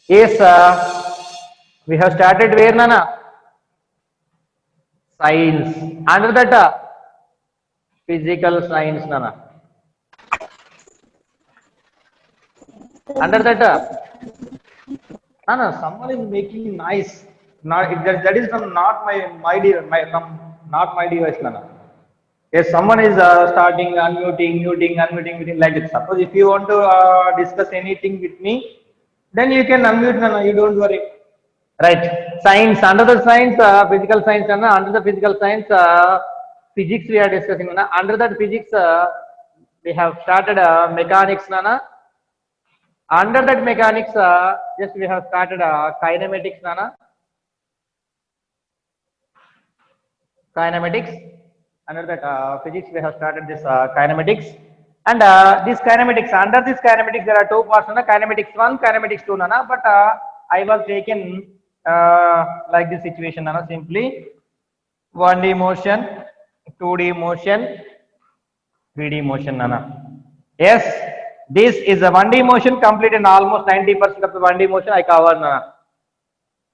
Yes, we have started where Nana? Science. Under that, physical science Nana. Under that, Nana, someone is making noise. Not that is from not my not my device Nana. Yes, someone is starting unmuting like that. Suppose if you want to discuss anything with me, then you can unmute Nana. You don't worry. Right. Science, under the science, physical science, and under the physical science, physics we are discussing. Nana. Under that physics, we have started mechanics. Nana. Under that mechanics, just we have started kinematics. Nana. Kinematics. Under that physics, we have started this kinematics. And this kinematics, under this kinematics, there are two parts. Nana. Kinematics 1, kinematics 2. Nana. But I was taken like this situation. Nana. Simply 1D motion, 2D motion, 3D motion, Nana. Yes, this is a 1D motion complete and almost 90% of the 1D motion I covered, Nana.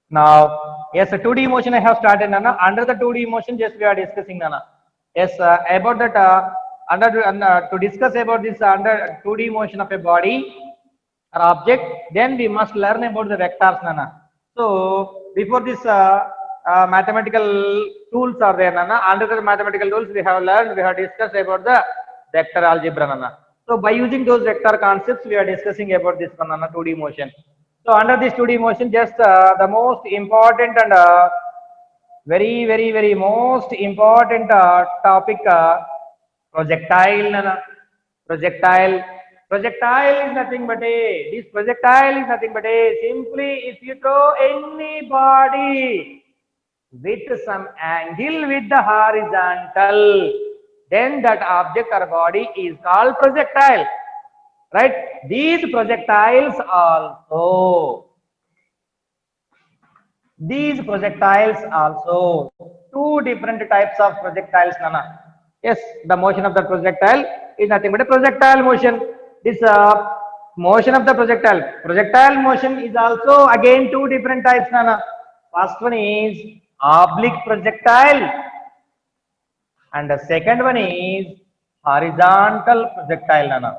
Now, yes, a 2D motion I have started, Nana. Under the 2D motion, just we are discussing, Nana. Yes, about that, to discuss about this under 2D motion of a body or object, then we must learn about the vectors, Nana. So, before this mathematical tools are there, Nana. Under the mathematical tools, we have learned, we have discussed about the vector algebra, Nana. So, by using those vector concepts, we are discussing about this one, Nana, 2D motion. So under this 2D motion, just the most important and very most important topic, projectile. Nana. Projectile. Projectile is nothing but a. This projectile is nothing but a. Simply, if you throw any body with some angle with the horizontal, then that object or body is called projectile. Right? These projectiles also two different types of projectiles, Nana. Yes, the motion of the projectile is nothing but a projectile motion. This motion of the projectile motion is also again two different types, Nana. First one is oblique projectile, and the second one is horizontal projectile, Nana.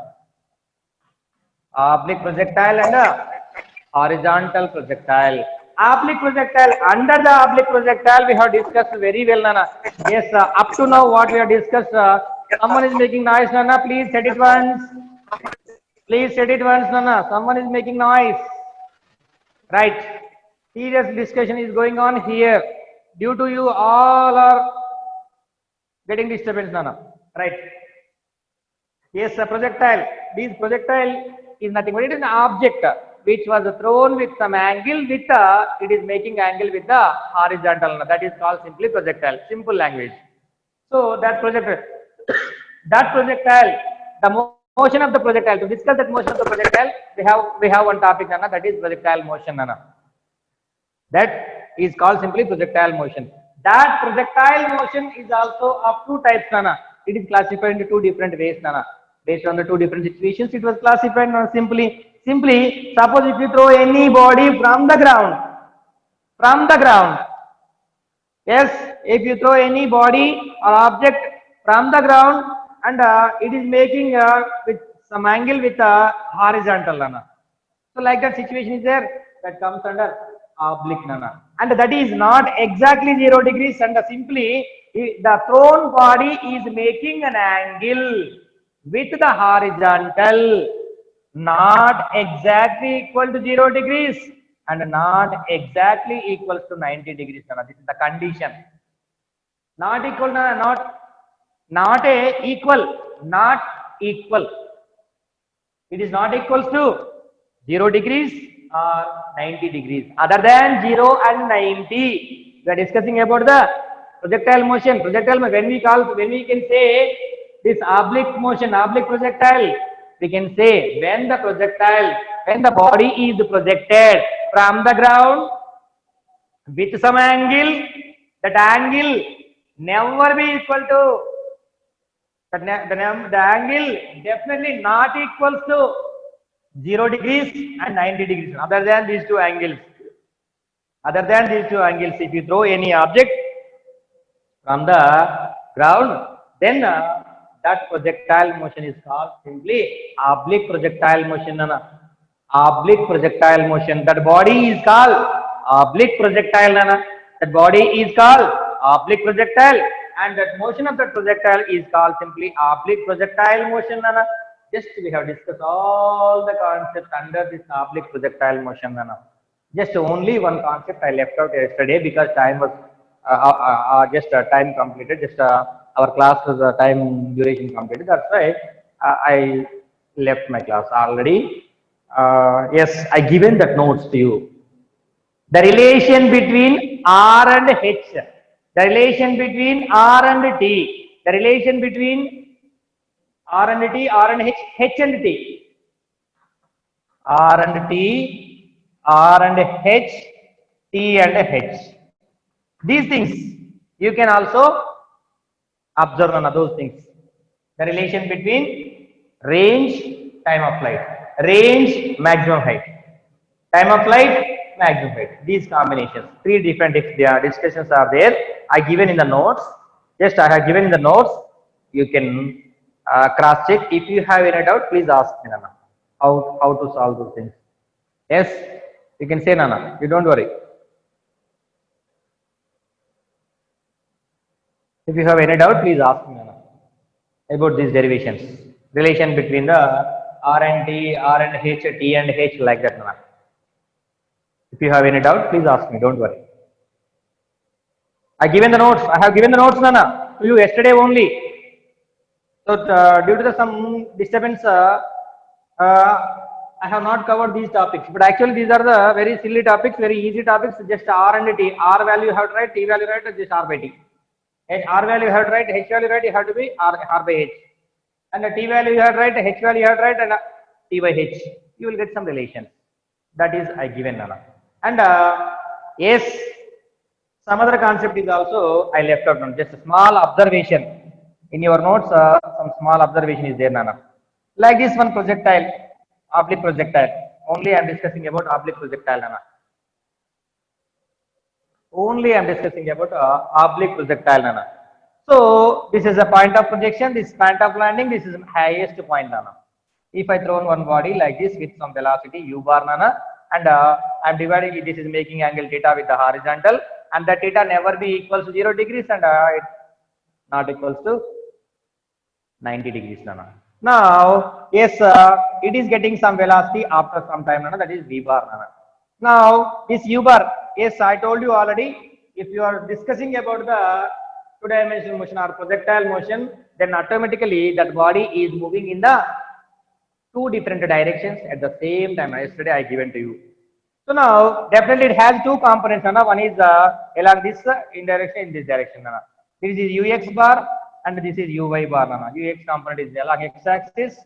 Oblique projectile and horizontal projectile. Oblique projectile, under the oblique projectile we have discussed very well, Nana. Yes, up to now what we have discussed, someone is making noise, Nana. Please set it once. Please set it once, Nana. Someone is making noise. Right. Serious discussion is going on here. Due to you, all are getting disturbance, Nana. Right. Yes, a projectile. This projectile is nothing but it is an object which was thrown with some angle with it is making angle with the horizontal. That is called simply projectile. Simple language. So that projectile, the motion of the projectile. To discuss that motion of the projectile, we have one topic, Nana. That is projectile motion, Nana. That is called simply projectile motion. That projectile motion is also of two types, Nana. It is classified into two different ways, Nana. Based on the two different situations, it was classified, Nana. Simply, suppose if you throw any body from the ground, yes, if you throw any body or object from the ground and it is making with some angle with horizontal, Nana. So like that situation is there, that comes under oblique, Nana. And that is not exactly 0 degrees, and simply the thrown body is making an angle with the horizontal, not exactly equal to 0 degrees and not exactly equals to 90 degrees, Nana. This is the condition. Not equal, Nana, not a equal, not equal. It is not equals to 0 degrees or 90 degrees. Other than 0 and 90, we are discussing about the projectile motion. When we can say this oblique motion, oblique projectile, we can say when the body is projected from the ground with some angle, that angle never be equal to the angle definitely not equals to 0 degrees and 90 degrees. Other than these two angles, if you throw any object from the ground, then that projectile motion is called simply oblique projectile motion. Oblique projectile motion. That body is called oblique projectile. That body is called oblique projectile, and that motion of that projectile is called simply oblique projectile motion. Just we have discussed all the concepts under this oblique projectile motion. Just only one concept I left out yesterday because time was just time completed. Just our class was time duration completed. That's why I left my class already. Yes, I given that notes to you. The relation between R and H, the relation between R and T, the relation between R and T, R and H, H and T, R and T, R and H, T and H. These things you can also observe on those things. The relation between range, time of flight, range, maximum height, time of flight, maximum height. These combinations, three different discussions are there. I given in the notes. Just I have given in the notes. You can cross check. If you have any doubt, please ask me, Nana. How to solve those things? Yes, you can say, Nana. You don't worry. If you have any doubt, please ask me, Nana, about these derivations. Relation between the R and T, R and H, T and H, like that, Nana. If you have any doubt, please ask me. Don't worry. I given the notes. I have given the notes, Nana, to you yesterday only. So due to some disturbance, I have not covered these topics. But actually, these are the very silly topics, very easy topics. Just R and T. R value you have to write, T value write, just R by T. R value you have to write, H value write, you have to be R by H. And the T value you have to write, H value you have to write, and T by H. You will get some relations. That is I given, Nana. And yes, some other concept is also I left out. Just a small observation. In your notes, some small observation is there, Nana. Like this one projectile, oblique projectile. Only I am discussing about oblique projectile, Nana. Only I am discussing about oblique projectile, Nana. So this is a point of projection, this point of landing, this is the highest point, Nana. If I throw one body like this with some velocity u bar, Nana, and I am dividing it, this is making angle theta with the horizontal, and the theta never be equals to 0 degrees, and it not equals to 90 degrees, Nana. Now, yes, it is getting some velocity after some time, Nana, that is v bar, Nana. Now, this u bar, yes, I told you already, if you are discussing about the two-dimensional motion or projectile motion, then automatically that body is moving in the two different directions at the same time. Yesterday I given to you. So now, definitely it has two components, Nana. One is along this in this direction, Nana. This is ux bar and this is uy bar, Nana. Ux component is along x-axis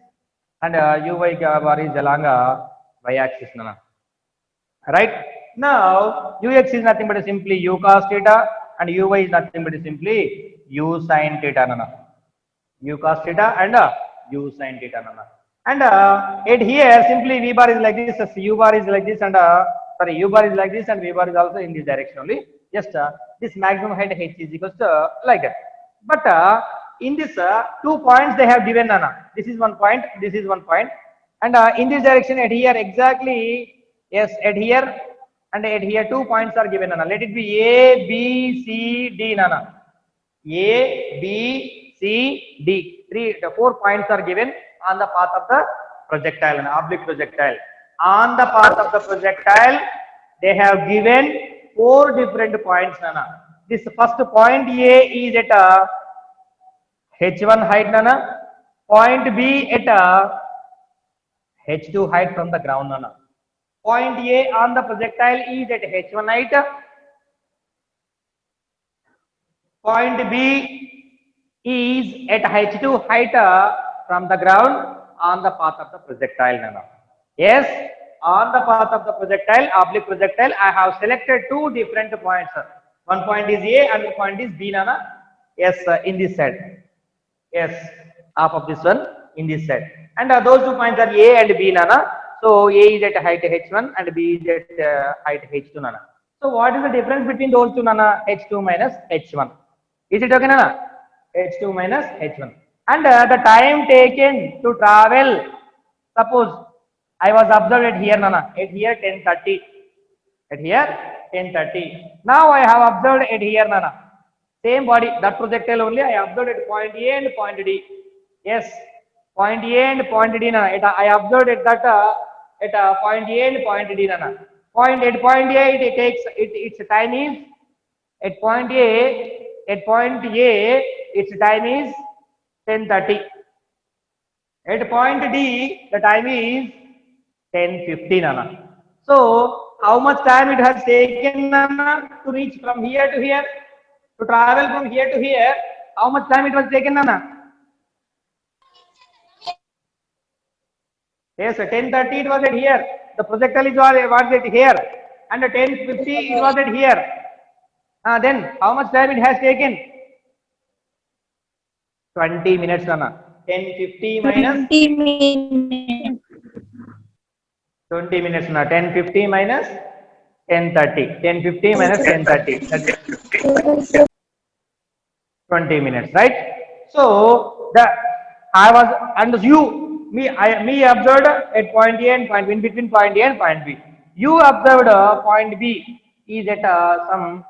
and uy bar is along y-axis, Nana. Right? Now, ux is nothing but simply u cos theta and uy is nothing but simply u sin theta, Nana. U cos theta and u sin theta, Nana. And it here simply v bar is like this, u bar is like this, and sorry, u bar is like this, and v bar is also in this direction only. Just this maximum height h is equals to like that. But in this 2 points they have given, Nana. This is one point, this is one point, and in this direction at here exactly, yes, at here and at here 2 points are given, Nana. Let it be A, B, C, D, Nana. A, B, C, D. 4 points are given on the path of the projectile, an oblique projectile. On the path of the projectile, they have given 4 different points, Nana. This first point A is at H1 height, Nana. Point B at H2 height from the ground, Nana. Point A on the projectile is at H1 height. Point B is at H2 height from the ground on the path of the projectile, Nana. Yes, on the path of the projectile, oblique projectile, I have selected 2 different points. One point is A and the point is B, Nana. Yes, in this side. Yes, half of this one in this side. And those 2 points are A and B, Nana. So A is at height h1 and B is at height h2 nana. So what is the difference between those two nana? H2 minus h1. Is it okay nana? H2 minus h1. And the time taken to travel, suppose I was observed at here nana, at here 10:30, at here 10:30. Now I have observed at here nana, same body, that projectile only I observed at point A and point D. Yes, point A and point D nana. I observed at that point A and point D nana. At point A it takes its time is at point A its time is 10:30. At point D the time is 10:50 nana. So how much time it has taken nana to reach from here to here? To travel from here to here, how much time it was taken nana? Yes, 10:30 it was at here. The projectile is was at here, and 10:50 it was at here. Then how much time it has taken? 20 minutes nana. 10:50 minus 20 minutes. 20 minutes na. 10:50 minus 10:30. 10:50 minus 10:30. That's 20 minutes, right? So the I was and you me observed at point A and point B, in between point A and point B. You observed point B is at some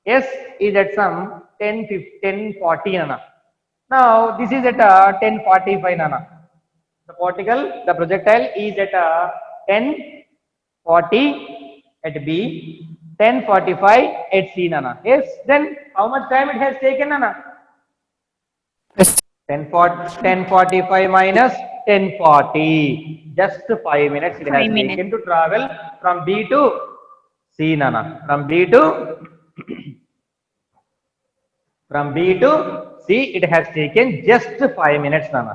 S is at some 10:40 nana. Now this is at 10:45 nana. The projectile is at 10:40 at B, 10:45 at C nana. Yes, then how much time it has taken nana? 10:45 minus 10:40. Just 5 minutes it has 5 minutes. taken to travel from B to C nana. From B to C it has taken just 5 minutes nana.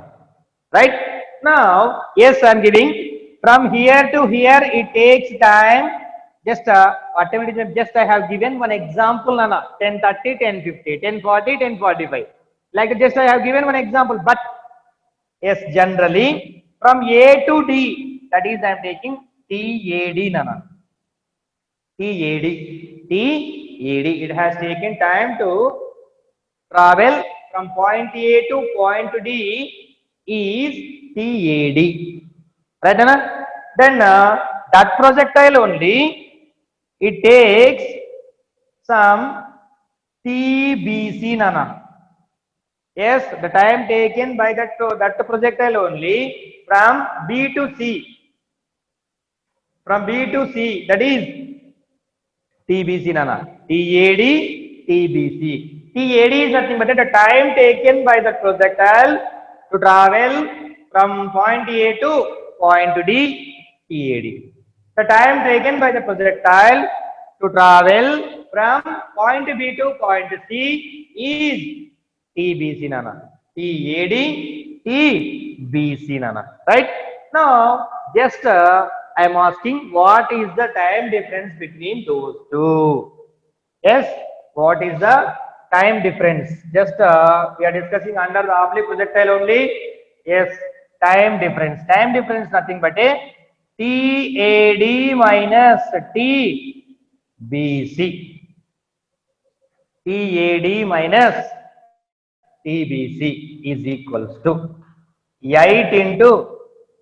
Right? Now, yes, I am giving from here to here it takes time. Just whatever it is, just I have given one example nana. 10:30, 10:50, 10:40, 10:45. Like just I have given one example, but yes, generally from A to D, that is I am taking TAD nana. TAD. It has taken time to travel from point A to point D is TAD. Right, Anna? Then that projectile only, it takes some TBC nana. Yes, the time taken by that projectile only from B to C. From B to C, that is TBC nana. TAD, TBC. TAD is nothing but the time taken by the projectile to travel from point A to point D, TAD. The time taken by the projectile to travel from point B to point C is TBC nana. TAD, TBC nana. Right? Now, just I am asking what is the time difference between those two? Yes, what is the time difference? Just we are discussing under the oblique projectile only. Yes, time difference. Time difference nothing but a TAD minus TBC. TAD minus TBC is equals to 8 into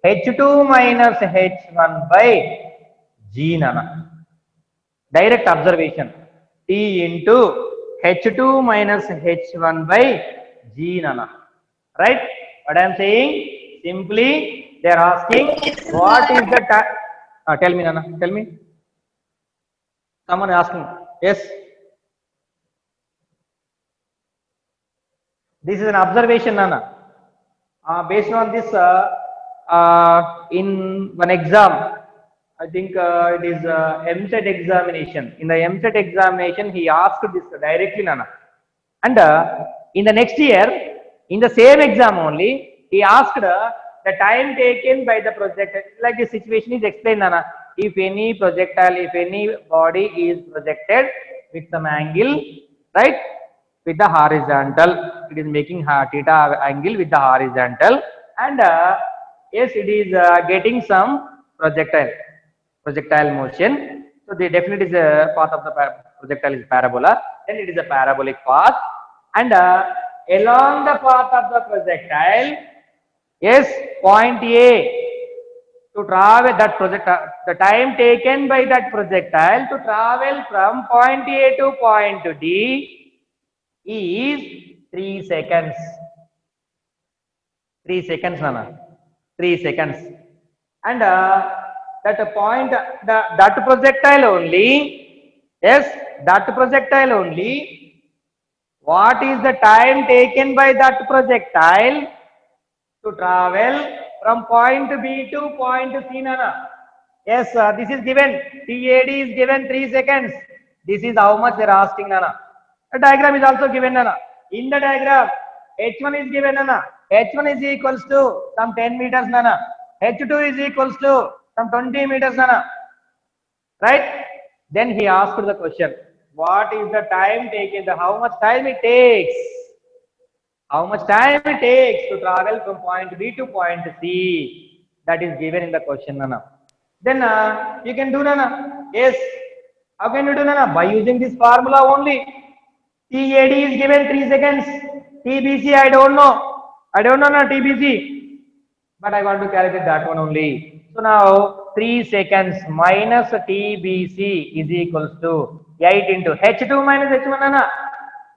H2 minus H1 by G nana. Direct observation. T into H2 minus H1 by G nana. Right? What I am saying? Simply they are asking what is the time. Tell me nana. Tell me. Someone asking. Yes. This is an observation nana. Based on this in one exam, I think it is MSET examination. In the MSET examination, he asked this directly, Nana. And in the next year, in the same exam only, he asked the time taken by the projectile. Like the situation is explained, Nana. If any projectile, if any body is projected with some angle, right, with the horizontal, it is making theta angle with the horizontal, and yes, it is getting some projectile motion. So the definitely is a path of the projectile is parabola. Then it is a parabolic path, and along the path of the projectile, yes, point A to travel that projectile, the time taken by that projectile to travel from point A to point D is 3 seconds. 3 seconds, Nana. 3 seconds. And that point, that projectile only, yes, that projectile only, what is the time taken by that projectile to travel from point B to point C, Nana? Yes, this is given. TAD is given 3 seconds. This is how much they are asking, Nana. The diagram is also given, Nana. In the diagram, H1 is given, Nana. H1 is equals to some 10 meters, Nana. H2 is equals to some 20 meters, Nana. Right? Then he asked the question, what is the time taken? How much time it takes? How much time it takes to travel from point B to point C? That is given in the question, Nana. Then you can do, Nana. Yes. How can you do, Nana? By using this formula only. TAD is given 3 seconds. TBC, I don't know. I don't know, Nana, TBC. But I want to calculate that one only. So now 3 seconds minus TBC is equals to 8 into H2 minus H1, Nana.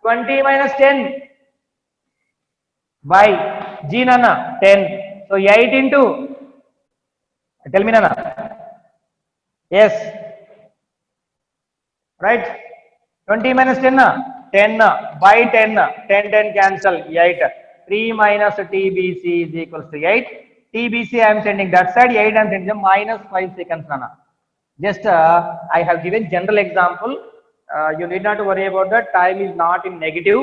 20 minus 10 by G, Nana, 10. So 8 into, tell me, Nana. Yes. Right? 20 minus 10, 10 by 10, 10 cancel, 8. 3 minus TBC is equals to 8. TBC I am sending that side, 8 I am sending minus 5 seconds, Nana. Just I have given general example. You need not worry about that. Time is not in negative.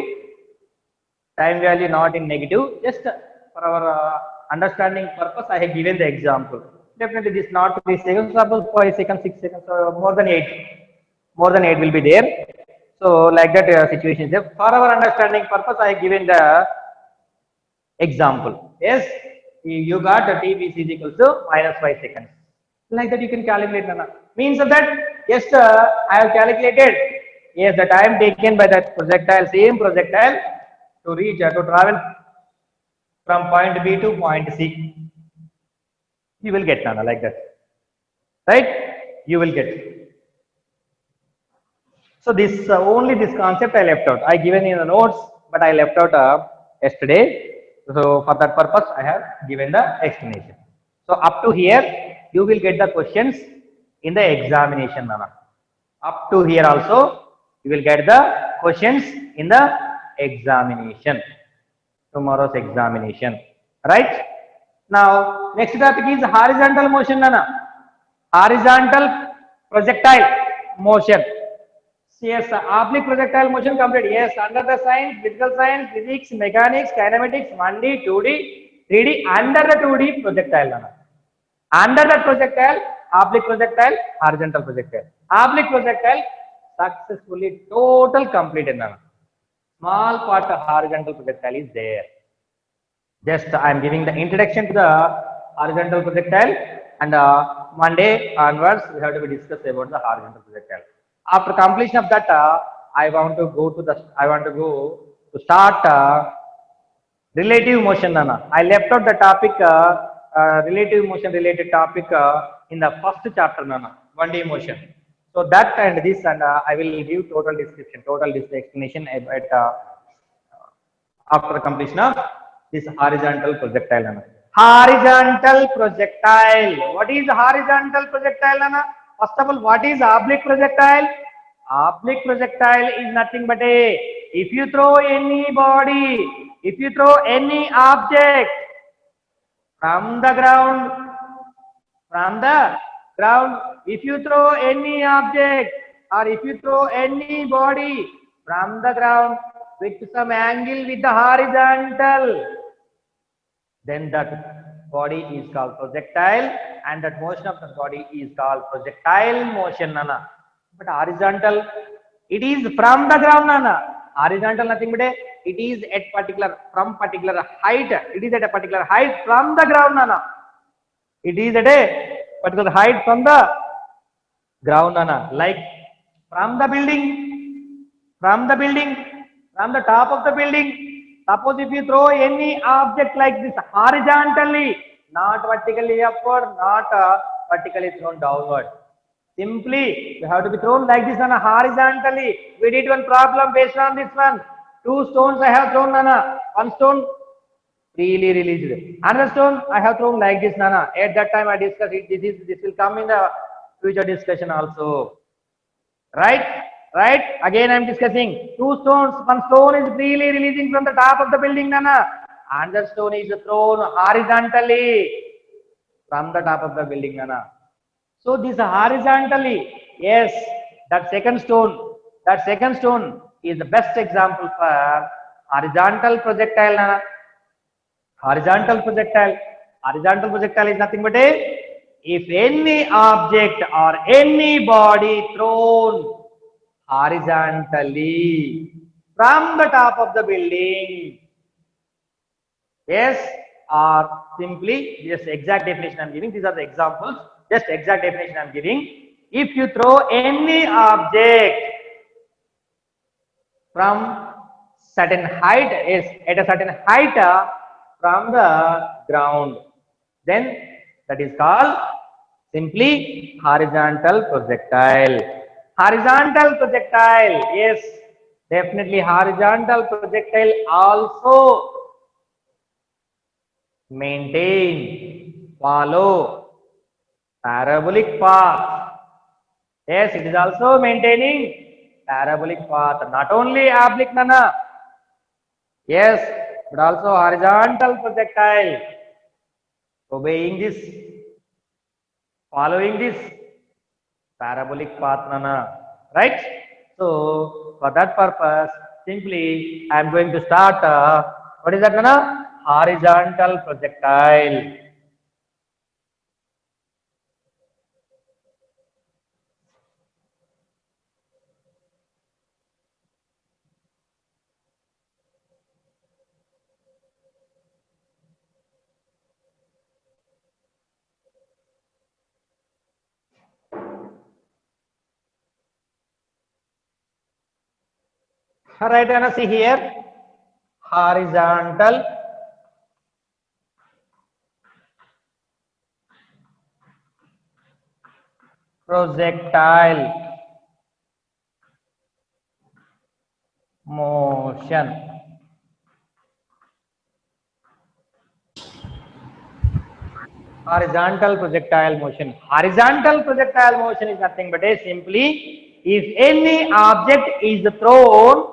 Time value not in negative. Just for our understanding purpose, I have given the example. Definitely this not 3 seconds, suppose 5 seconds, 6 seconds, or more than 8. More than 8 will be there. So like that situation is there. For our understanding purpose, I have given the example. Yes, you got the TBC is equals to minus 5 seconds. Like that you can calculate, Nana. Means of that, yes, I have calculated. Yes, the time taken by that projectile, same projectile, to reach, to travel from point B to point C. You will get, Nana, like that. Right? You will get. So this only this concept I left out. I given in the notes, but I left out yesterday. So for that purpose, I have given the explanation. So up to here, you will get the questions in the examination, Nana. Up to here also, you will get the questions in the examination. Tomorrow's examination. Right? Now, next topic is horizontal motion, Nana. Horizontal projectile motion. Yes, oblique projectile motion complete. Yes, under the science, physical science, physics, mechanics, kinematics, 1D, 2D, 3D, under the 2D projectile, Nana. Under the projectile, oblique projectile, horizontal projectile. Oblique projectile successfully total completed, Nana. Small part of horizontal projectile is there. Just I am giving the introduction to the horizontal projectile, and Monday onwards we have to be discussed about the horizontal projectile. After completion of that, I want to go to start relative motion, Nana. I left out the topic relative motion related topic in the first chapter, Nana. 1D motion. So that and this, and I will give total description, total explanation at after the completion of this horizontal projectile, Nana. Horizontal projectile. What is horizontal projectile, Nana? First of all, what is oblique projectile? Oblique projectile is nothing but if you throw any body, if you throw any object from the ground, if you throw any object or if you throw any body from the ground with some angle with the horizontal, then that body is called projectile, and that motion of the body is called projectile motion, Nana. But horizontal, it is from the ground, Nana. Horizontal nothing but it is at particular height. It is at a particular height from the ground, Nana. It is at a particular height from the ground, Nana. Like from the building, from the building, from the top of the building. Suppose if you throw any object like this horizontally, not vertically upward, not vertically thrown downward. Simply, you have to be thrown like this, Nana, horizontally. We did one problem based on this one. Two stones I have thrown, Nana. One stone freely released. Another stone I have thrown like this, Nana. At that time I discussed it. This will come in the future discussion also. Right? Right? Again I am discussing. Two stones. One stone is freely releasing from the top of the building, Nana. Another stone is thrown horizontally from the top of the building, Nana. So this horizontally, yes, that second stone is the best example for horizontal projectile, Nana. Horizontal projectile. Horizontal projectile is nothing but if any object or any body thrown horizontally from the top of the building, yes, or simply just exact definition I am giving. These are the examples. Just exact definition I am giving. If you throw any object from certain height, is at a certain height from the ground, then that is called simply horizontal projectile. Horizontal projectile, yes, definitely horizontal projectile also maintain, follow parabolic path. Yes, it is also maintaining parabolic path, not only oblique, Nana. Yes, but also horizontal projectile, obeying this, following this parabolic path, Nana. Right? So, for that purpose, simply I am going to start, what is that, Nana? Horizontal projectile. Alright, Anna, see here. Horizontal projectile motion. Horizontal projectile motion. Horizontal projectile motion is nothing but simply if any object is thrown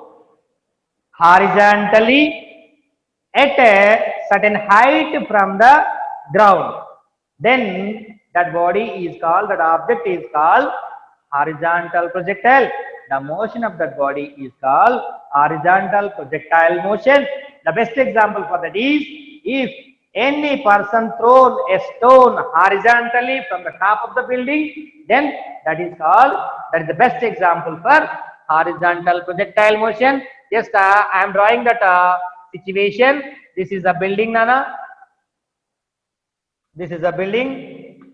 horizontally at a certain height from the ground, then that body is called, that object is called horizontal projectile. The motion of that body is called horizontal projectile motion. The best example for that is if any person thrown a stone horizontally from the top of the building, then that is the best example for horizontal projectile motion. Just I am drawing that situation. This is a building, Nana. This is a building.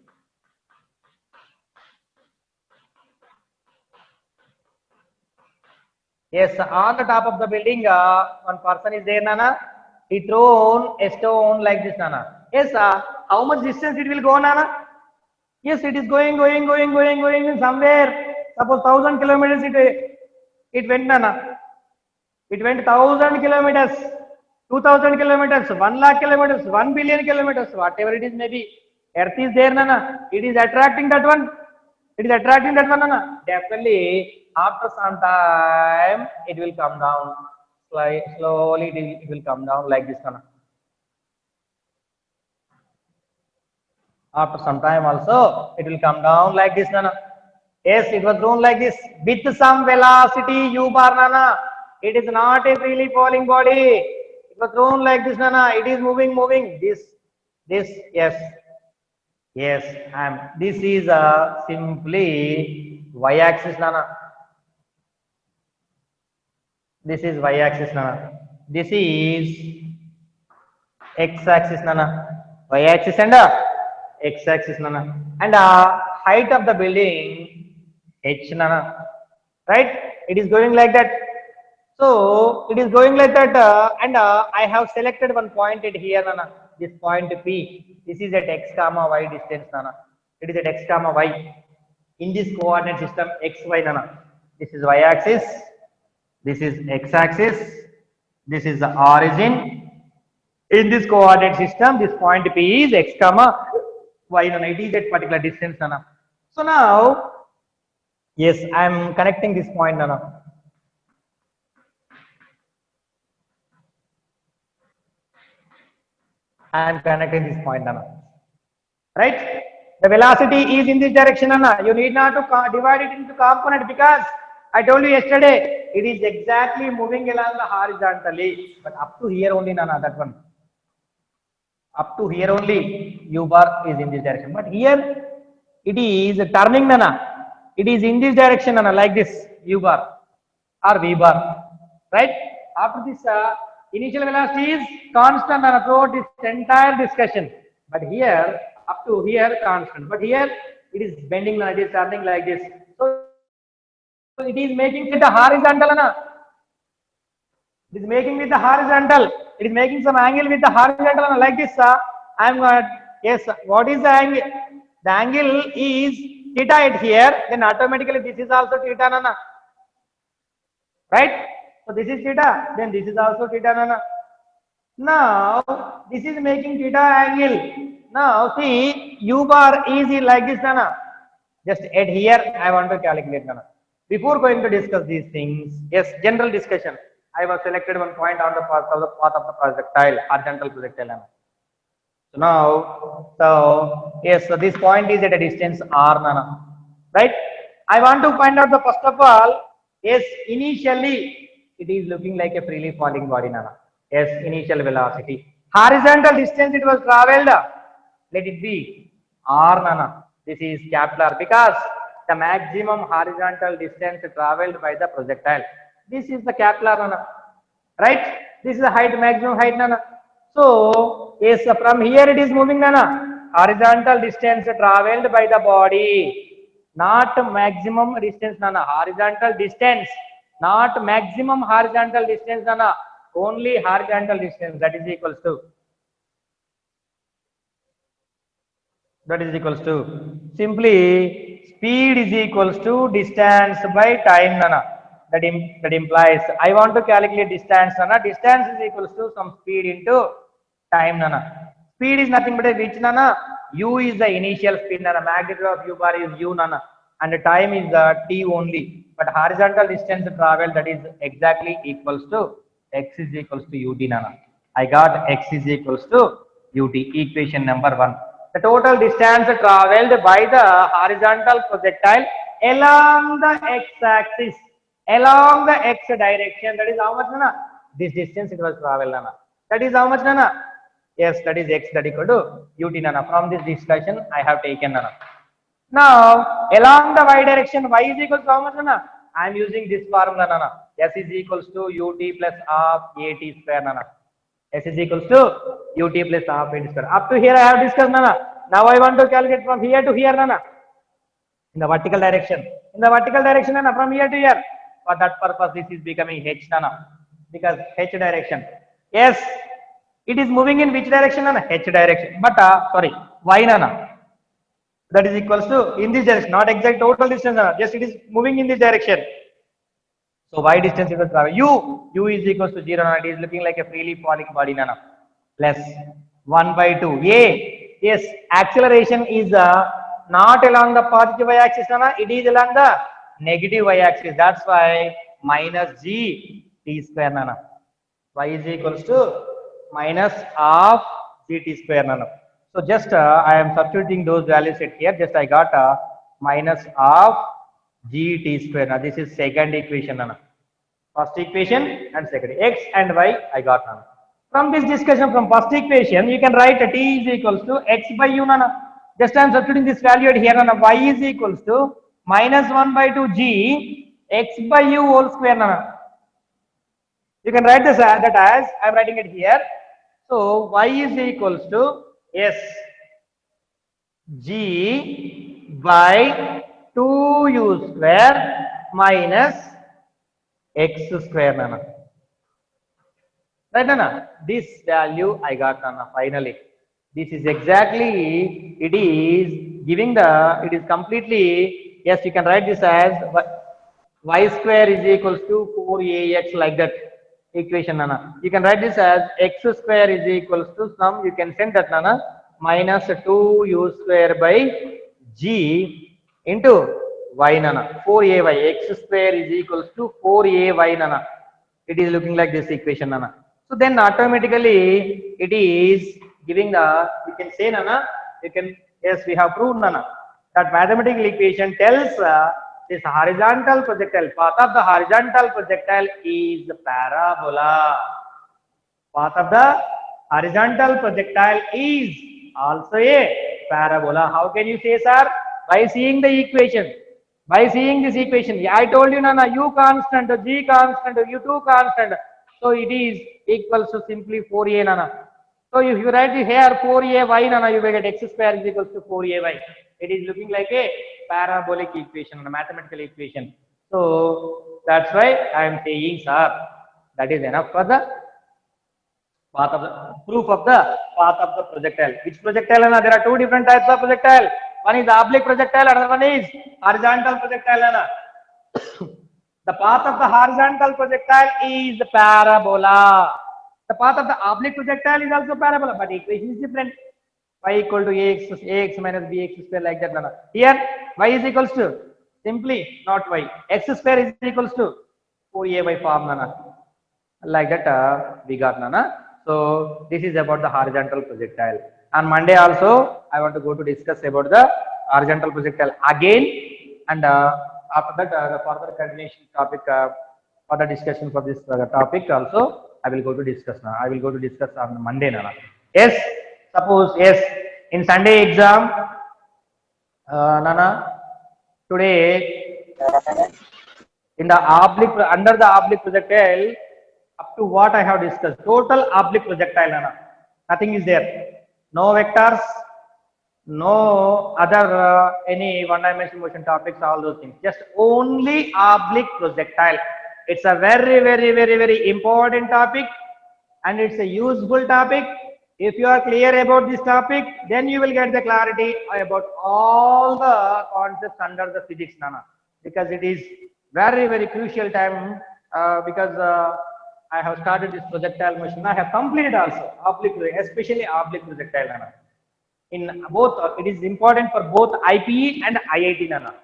Yes, on the top of the building, one person is there, Nana. He thrown a stone like this, Nana. Yes, how much distance it will go, Nana? Yes, it is going somewhere. Suppose 1,000 kilometers it went, Nana. It went 1,000 kilometers, 2,000 kilometers, 1 lakh kilometers, 1 billion kilometers, whatever it is, maybe. Earth is there, Nana. It is attracting that one. It is attracting that one, Nana. Definitely, after some time, it will come down. Slowly, it will come down like this, Nana. After some time also, it will come down like this, Nana. Yes, it was thrown like this with some velocity, u bar, Nana. It is not a freely falling body. It was thrown like this, Nana. It is moving. This, yes. Yes, this is simply y-axis, Nana. This is y-axis, Nana. This is x-axis, Nana. Y-axis and x axis nana, and height of the building h nana, right? It is going like that. So it is going like that, and I have selected one point at here nana, this point P. This is at x comma y distance nana. It is at x comma y in this coordinate system x y nana. This is y axis, this is x axis, this is the origin. In this coordinate system, this point P is x comma y nana. It is at particular distance nana. So now, yes, I am connecting this point nana. I am connecting this point nana. Right? The velocity is in this direction nana. You need not to divide it into component, because I told you yesterday it is exactly moving along the horizontally, but up to here only nana, that one. Up to here only u bar is in this direction, but here it is turning nana. It is in this direction nana, like this u bar or v bar, right? After this initial velocity is constant nana throughout this entire discussion, but here up to here constant, but here it is bending nana, it is turning like this. So it is making it a horizontal nana. It is making with the horizontal. It is making some angle with the horizontal like this. I am yes. What is the angle? The angle is theta at here. Then automatically this is also theta nana. Right? So this is theta. Then this is also theta nana. Now this is making theta angle. Now see u bar is like this nana. Just at here I want to calculate nana. Before going to discuss these things, yes, general discussion. I was selected one point on the path of the projectile, horizontal projectile. So now, so yes, so this point is at a distance r nana, right? I want to find out the first of all, yes, initially it is looking like a freely falling body nana. Yes, initial velocity, horizontal distance it was traveled. Let it be r nana. This is capital R, because the maximum horizontal distance traveled by the projectile. This is the capital R nana, right? This is the height, maximum height nana. So yes, from here it is moving nana. Horizontal distance traveled by the body, not maximum distance nana. Horizontal distance, not maximum horizontal distance nana. Only horizontal distance, that is equals to, simply speed is equals to distance by time nana. That implies I want to calculate distance nana. Distance is equals to some speed into time nana. Speed is nothing but a which nana. U is the initial speed nana. Magnitude of u bar is u nana, and the time is t only. But horizontal distance travel, that is exactly equals to x is equals to ut nana. I got x is equals to ut. Equation number 1. The total distance traveled by the horizontal projectile along the x-axis, along the x direction. That is how much nana? This distance it was traveled nana. That is how much nana? Yes, that is x, that equal to ut nana. From this discussion I have taken nana. Now along the y direction, y is equal to how much nana? I am using this formula nana. S is equals to ut plus half at square nana. S is equals to ut plus half at square. Up to here I have discussed nana. Now I want to calculate from here to here nana. In the vertical direction. In the vertical direction nana, from here to here. For that purpose this is becoming h nana. Because h direction. Yes, it is moving in which direction nana? H direction. But sorry, y nana. That is equals to in this direction, not exact total distance nana. Just it is moving in this direction. So y distance equals to u is equals to 0 nana. It is looking like a freely falling body nana. Plus 1 by 2. Yes, acceleration is not along the positive y axis nana. It is along the negative y axis. That's why minus g t square nana. Y is equals to minus half gt square nano. So just I am substituting those values at here. Just I got minus half gt square. Now this is second equation nano. First equation and second, x and y I got nano. From this discussion, from first equation, you can write t is equals to x by u nano. Just I am substituting this value at here nano. Y is equals to minus 1 by 2 g x by u whole square nano. You can write this that as I am writing it here. So y is equals to yes g by 2u square minus x square, Nana. Right, Nana? This value I got, Nana, finally. This is exactly, it is giving the, it is completely, yes, you can write this as y square is equals to 4ax, like that equation, Nana. You can write this as x square is equals to some, you can send that, Nana, minus 2u square by g into y, Nana. 4ay, x square is equals to 4ay, Nana. It is looking like this equation, Nana. So then automatically it is giving the, you can say, Nana, you can, yes, we have proved, Nana, that mathematical equation tells this horizontal projectile, path of the horizontal projectile is the parabola. Path of the horizontal projectile is also a parabola. How can you say, sir? By seeing the equation. By seeing this equation. Yeah, I told you, Nana, u constant, g constant, u2 constant. So it is equals to simply 4a, Nana. So if you write here 4ay, Nana, you will get x square is equals to 4ay. It is looking like a parabolic equation, a mathematical equation. So that's why I am saying, sir, that is enough for the path of the proof of the path of the projectile. Which projectile? Anna? There are two different types of projectile. One is oblique projectile, another one is horizontal projectile. Anna. The path of the horizontal projectile is the parabola. The path of the oblique projectile is also parabola, but equation is different. Y equal to ax minus bx square, like that. Anna. Here y is equals to simply not y. X square is equals to 4a by form. Anna. Like that we got, Nana. So this is about the horizontal projectile. On Monday also I want to go to discuss about the horizontal projectile again, and after that the further continuation topic, further discussion for this topic also I will go to discuss now. I will go to discuss on Monday, Nana. Yes, suppose, yes, in Sunday exam, Nana, today in the oblique, under the oblique projectile, up to what I have discussed, total oblique projectile, Nana. Nothing is there. No vectors, no other any one-dimensional motion topics, all those things. Just only oblique projectile. It's a very, very, very, very important topic, and it's a useful topic. If you are clear about this topic, then you will get the clarity about all the concepts under the physics, Nana. Because it is very, very crucial time, because I have started this projectile motion. I have completed also oblique, especially oblique projectile, Nana. In both, it is important for both IPE and IIT, Nana.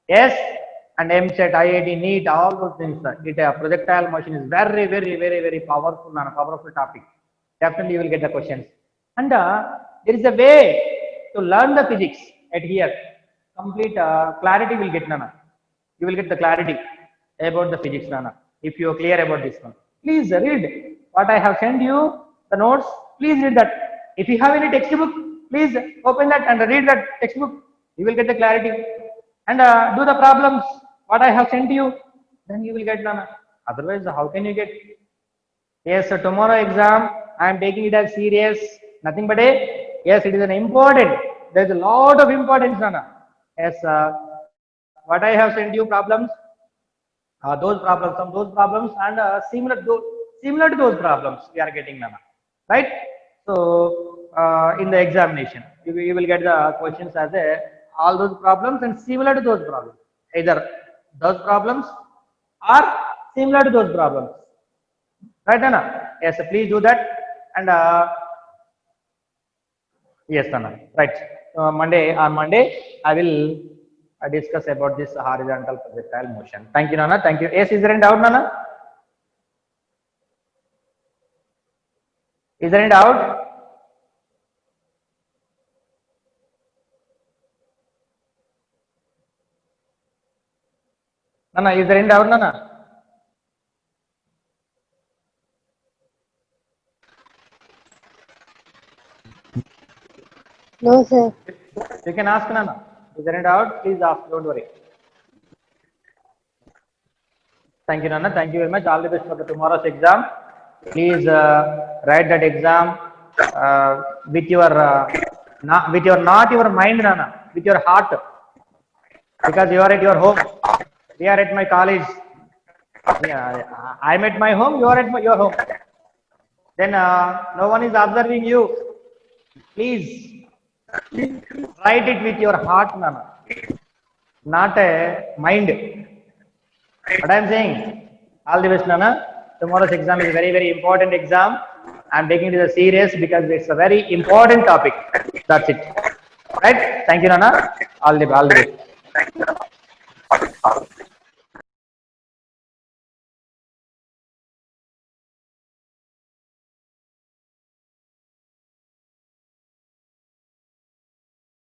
Yes, and MSET, IIT, NEET, all those things. It projectile motion is very, very, very, very powerful, Nana. Powerful topic. Definitely, you will get the questions. And there is a way to learn the physics at here. Complete clarity will get, Nana. You will get the clarity about the physics, Nana. If you are clear about this one, please read what I have sent you, the notes. Please read that. If you have any textbook, please open that and read that textbook. You will get the clarity. And do the problems what I have sent to you. Then you will get, Nana. Otherwise, how can you get? Yes, so tomorrow exam, I am taking it as serious. Nothing but a, yes, it is an important. There is a lot of importance, Nana. Yes, what I have sent you problems, those problems, some those problems, and similar to those problems we are getting, Nana. Right? So in the examination, you will get the questions as a all those problems and similar to those problems. Either those problems or similar to those problems. Right, Anna? Yes, please do that. And yes, Anna. Right. On Monday, I will discuss about this horizontal projectile motion. Thank you, Nana. Thank you. Yes, is there any doubt, Nana? Is there any doubt? Nana, is there any doubt, Nana? No, sir. You can ask, Nana. Is there any doubt? Please ask. Don't worry. Thank you, Nana. Thank you very much. All the best for the tomorrow's exam. Please write that exam with your Not with your, not your mind, Nana, with your heart. Because you are at your home. We are at my college. Yeah, I'm at my home, you are at your home. Then no one is observing you. Please write it with your heart, Nana, not a mind. What I'm saying? All the best, Nana. Tomorrow's exam is a very, very important exam. I'm taking it as a serious because it's a very important topic. That's it. Right? Thank you, Nana. All the best.